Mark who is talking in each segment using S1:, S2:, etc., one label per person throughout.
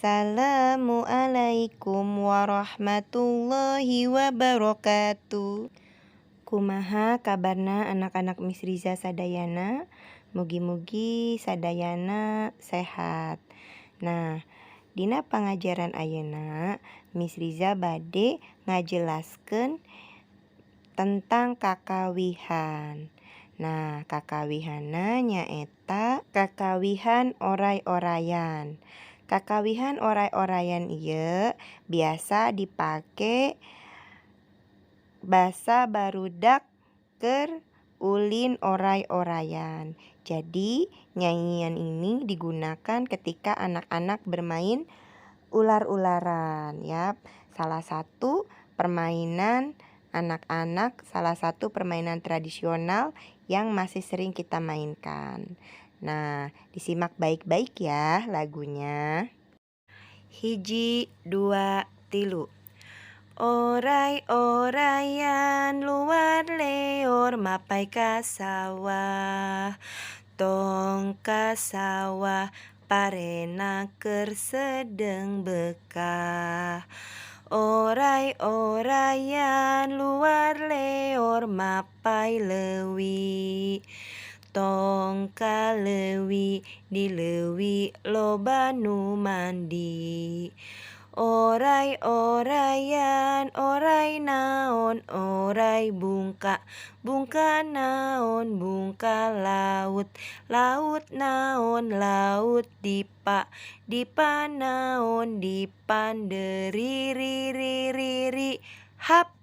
S1: Assalamualaikum warahmatullahi wabarakatuh. Kumaha kabarna anak-anak Miss Riza sadayana? Mugi-mugi sadayana sehat. Nah, dina pangajaran ayeuna Miss Riza bade ngajelaskeun tentang kakawihan. Nah, kakawihanna nyaeta kakawihan oray-orayan. Kakawihan oray-orayan ieu biasa dipake basa barudak keur ulin oray-orayan. Jadi, nyanyian ini digunakan ketika anak-anak bermain ular-ularan ya. Salah satu permainan anak-anak, salah satu permainan tradisional yang masih sering kita mainkan. Nah, disimak baik-baik ya lagunya. 1, 2, 3. Oray-orayan luar leor mapai ka sawah. Tong ka sawah parena keur sedeng bekah. Oray-orayan luar leor mapai leuwi. Tong ka leuwi di leuwi loba nu mandi. Oray-orayan oray naon oray bungka. Bungka naon bungka laut. Laut naon laut dipa. Dipa naon dipan deri hap.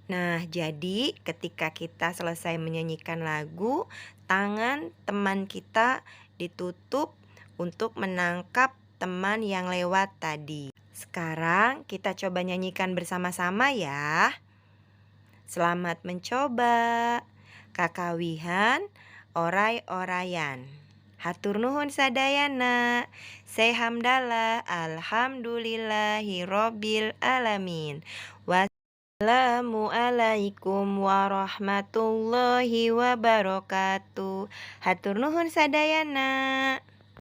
S1: Nah, jadi ketika kita selesai menyanyikan lagu, tangan teman kita ditutup untuk menangkap teman yang lewat tadi. Sekarang kita coba nyanyikan bersama-sama ya. Selamat mencoba. Kakawihan oray-orayan. Hatur nuhun sadayana. Say hamdalah alhamdulillahirabbil alamin. Assalamualaikum warahmatullahi wabarakatuh. Hatur nuhun sadayana.